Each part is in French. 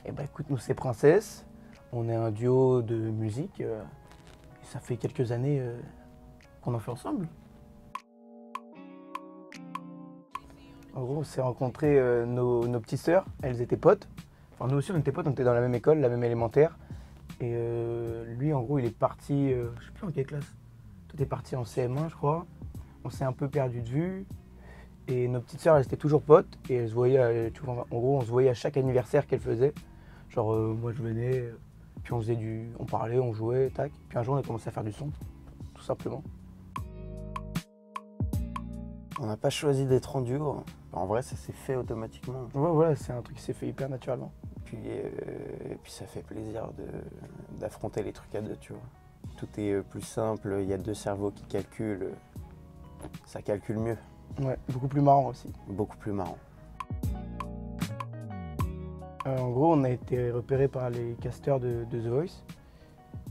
Eh ben écoute, nous c'est Princesse, on est un duo de musique et ça fait quelques années qu'on en fait ensemble. En gros, on s'est rencontrés, nos petites sœurs, elles étaient potes. Enfin, nous aussi on était potes, on était dans la même école, la même élémentaire. Et lui, en gros, il est parti, je sais plus en quelle classe. Toi, t'es parti en CM1, je crois. On s'est un peu perdu de vue. Et nos petites sœurs, elles étaient toujours potes. Et elles se voyaient, tu vois, en gros, on se voyait à chaque anniversaire qu'elles faisaient. Genre, moi, je venais, puis on parlait, on jouait, tac. Puis un jour, on a commencé à faire du son, tout simplement. On n'a pas choisi d'être en duo, hein. En vrai, ça s'est fait automatiquement. Ouais, voilà, c'est un truc qui s'est fait hyper naturellement. Et puis ça fait plaisir d'affronter les trucs à deux, tu vois. Tout est plus simple, il y a deux cerveaux qui calculent, ça calcule mieux, Ouais, beaucoup plus marrant aussi. beaucoup plus marrant. En gros, on a été repérés par les casteurs de The Voice.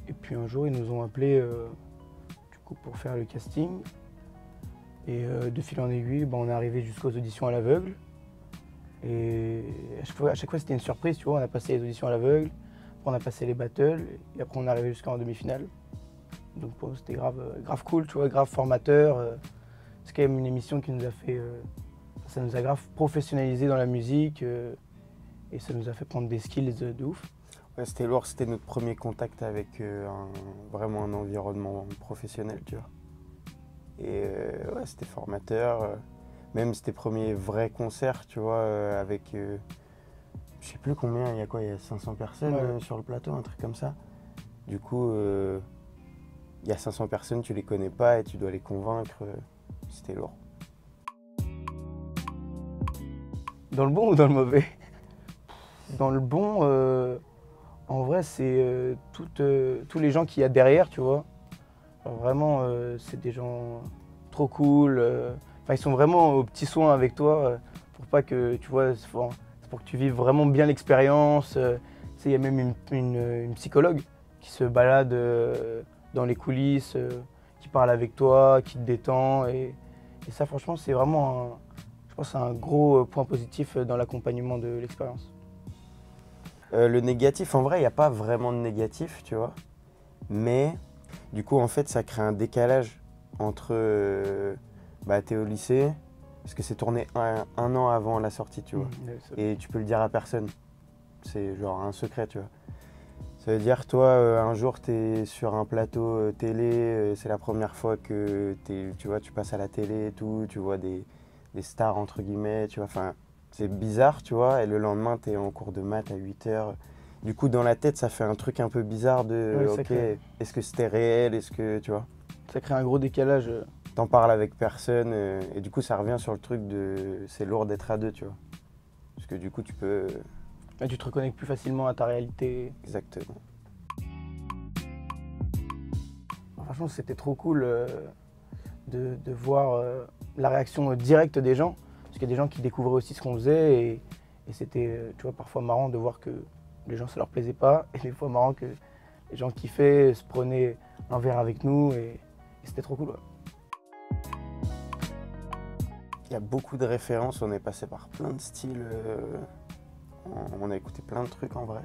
Et puis un jour, ils nous ont appelés du coup, pour faire le casting. Et de fil en aiguille, on est arrivé jusqu'aux auditions à l'aveugle. Et à chaque fois, c'était une surprise, tu vois. On a passé les auditions à l'aveugle, après on a passé les battles, et après on est arrivé jusqu'en demi-finale. Donc pour nous, c'était grave cool, tu vois, grave formateur. C'est quand même une émission qui nous a fait... ça nous a grave professionnalisé dans la musique. Et ça nous a fait prendre des skills de ouf. Ouais, c'était lourd, c'était notre premier contact avec vraiment un environnement professionnel, tu vois. Et ouais, c'était formateur. Même c'était premier vrai concert, tu vois, avec, je sais plus combien, il y a 500 personnes sur le plateau, un truc comme ça. Du coup, il y a 500 personnes, tu les connais pas et tu dois les convaincre, c'était lourd. Dans le bon ou dans le mauvais? Dans le bon, en vrai, c'est tous les gens qu'il y a derrière, tu vois. Alors vraiment, c'est des gens trop cool. Enfin, ils sont vraiment aux petits soins avec toi pour pas que, tu vois, c'est pour que tu vives vraiment bien l'expérience. Tu sais, il y a même une psychologue qui se balade dans les coulisses, qui parle avec toi, qui te détend. Et ça, franchement, c'est vraiment, je pense, un gros point positif dans l'accompagnement de l'expérience. Le négatif, en vrai, il n'y a pas vraiment de négatif, tu vois. Mais du coup, en fait, ça crée un décalage entre t'es au lycée, parce que c'est tourné un an avant la sortie, tu vois. Et tu peux le dire à personne. C'est genre un secret, tu vois. Ça veut dire, toi, un jour, tu es sur un plateau télé, c'est la première fois que tu vois, tu passes à la télé et tout, tu vois des stars, entre guillemets, tu vois. Enfin, c'est bizarre, tu vois. Et le lendemain, tu es en cours de maths à 8 h. Du coup, dans la tête, ça fait un truc un peu bizarre de, ok, est-ce que c'était réel, est-ce que, tu vois. Ça crée un gros décalage. T'en parles avec personne, et du coup, ça revient sur le truc de, c'est lourd d'être à deux, tu vois. Parce que du coup, tu peux... Tu te reconnectes plus facilement à ta réalité. Exactement. Franchement, c'était trop cool de voir la réaction directe des gens. Parce qu'il y a des gens qui découvraient aussi ce qu'on faisait. Et c'était, tu vois, parfois marrant de voir que les gens, ça leur plaisait pas. Et des fois marrant que les gens kiffaient, se prenaient un verre avec nous. Et c'était trop cool. Ouais. Il y a beaucoup de références, on est passé par plein de styles. On a écouté plein de trucs en vrai.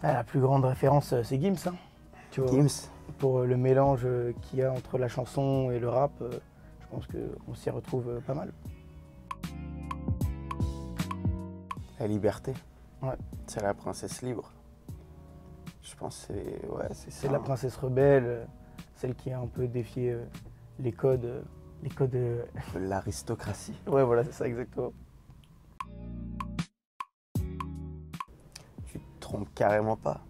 Ah, la plus grande référence, c'est Gims. Hein, tu vois, Gims. Pour le mélange qu'il y a entre la chanson et le rap, je pense qu'on s'y retrouve pas mal. La liberté. Ouais. C'est la princesse libre. Je pense que c'est ça. C'est la princesse rebelle, celle qui a un peu défié les codes. L'aristocratie. Ouais, voilà, c'est ça exactement. Tu te trompes carrément pas.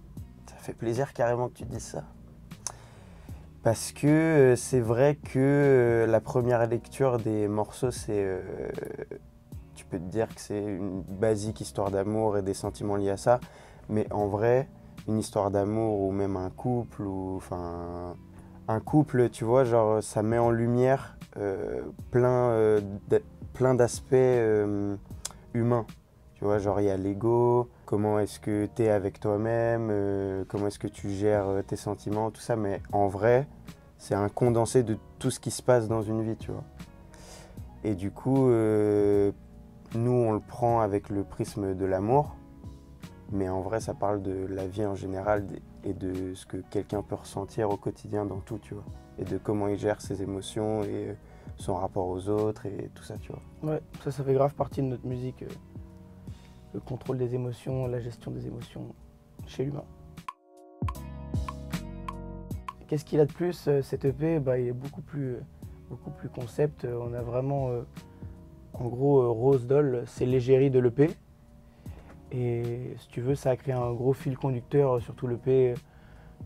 Ça fait plaisir carrément que tu dises ça. Parce que c'est vrai que la première lecture des morceaux, c'est... tu peux te dire que c'est une basique histoire d'amour et des sentiments liés à ça. Mais en vrai, une histoire d'amour ou même un couple, un couple, tu vois, genre ça met en lumière plein d'aspects humains. Tu vois, genre il y a l'ego, comment est-ce que tu es avec toi-même, comment est-ce que tu gères tes sentiments, tout ça. Mais en vrai, c'est un condensé de tout ce qui se passe dans une vie, tu vois. Et du coup, nous, on le prend avec le prisme de l'amour. Mais en vrai, ça parle de la vie en général et de ce que quelqu'un peut ressentir au quotidien dans tout, tu vois. Et de comment il gère ses émotions et son rapport aux autres et tout ça, tu vois. Ouais, ça fait grave partie de notre musique, le contrôle des émotions, la gestion des émotions chez l'humain. Qu'est-ce qu'il a de plus, cet EP? Bah, il est beaucoup plus concept. On a vraiment, en gros, Rose Doll, c'est l'égérie de l'EP. Et si tu veux, ça a créé un gros fil conducteur sur tout l'EP,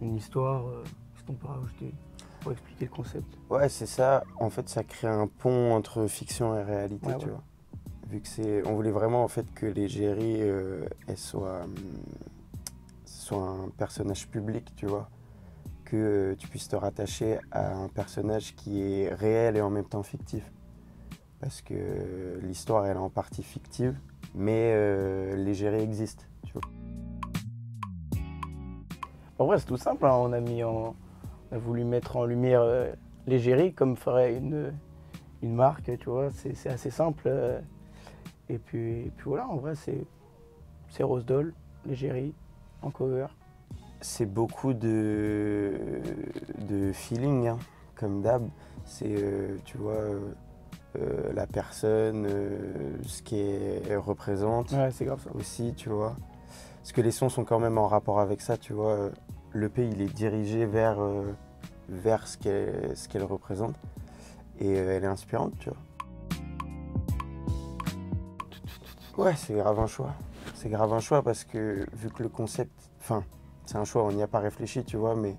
une histoire. Qu'est-ce qu'on peut rajouter pour expliquer le concept? Ouais, c'est ça. En fait, ça crée un pont entre fiction et réalité, Ouais, tu ouais. vois. Vu que on voulait vraiment en fait que l'égérie, elle soit un personnage public, tu vois. Que tu puisses te rattacher à un personnage qui est réel et en même temps fictif. Parce que l'histoire, elle est en partie fictive, mais l'égérie existe, tu vois. En vrai, c'est tout simple, hein. On a voulu mettre en lumière l'égérie comme ferait une marque, tu vois. C'est assez simple. Et puis voilà, en vrai, c'est Rose Doll, l'égérie, en cover. C'est beaucoup de feeling, hein, comme d'hab. C'est, tu vois, la personne, ce qu'elle représente Ouais, c'est grave ça. aussi, tu vois. Parce que les sons sont quand même en rapport avec ça, tu vois. L'EP, il est dirigé vers ce qu'elle représente. Et elle est inspirante, tu vois. Ouais, c'est grave un choix. C'est grave un choix parce que vu que le concept... Enfin, c'est un choix, on n'y a pas réfléchi, tu vois, mais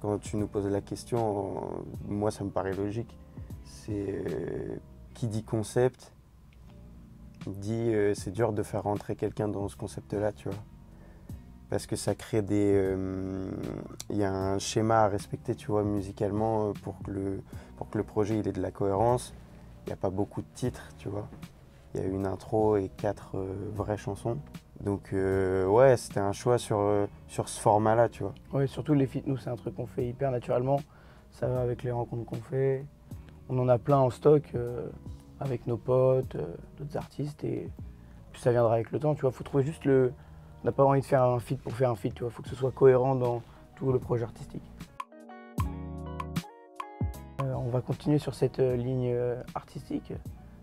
quand tu nous poses la question, moi, ça me paraît logique. C'est... qui dit concept, dit c'est dur de faire rentrer quelqu'un dans ce concept-là, tu vois. Parce que ça crée des... Il y a un schéma à respecter, tu vois, musicalement, pour que le projet il ait de la cohérence. Il n'y a pas beaucoup de titres, tu vois. Il y a une intro et 4 vraies chansons. Donc ouais, c'était un choix sur ce format-là, tu vois. Ouais, surtout les feats, nous, c'est un truc qu'on fait hyper naturellement. Ça va avec les rencontres qu'on fait. On en a plein en stock avec nos potes, d'autres artistes. Et puis ça viendra avec le temps, tu vois. Faut trouver juste le... On n'a pas envie de faire un feat pour faire un feat, tu vois. Faut que ce soit cohérent dans tout le projet artistique. On va continuer sur cette ligne artistique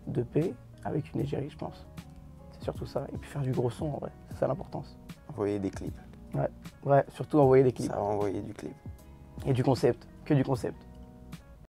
de paix avec une égérie, je pense. C'est surtout ça. Et puis faire du gros son, en vrai. C'est ça l'importance. Envoyer des clips. Ouais, surtout envoyer des clips. Ça va envoyer du clip. Et du concept. Que du concept.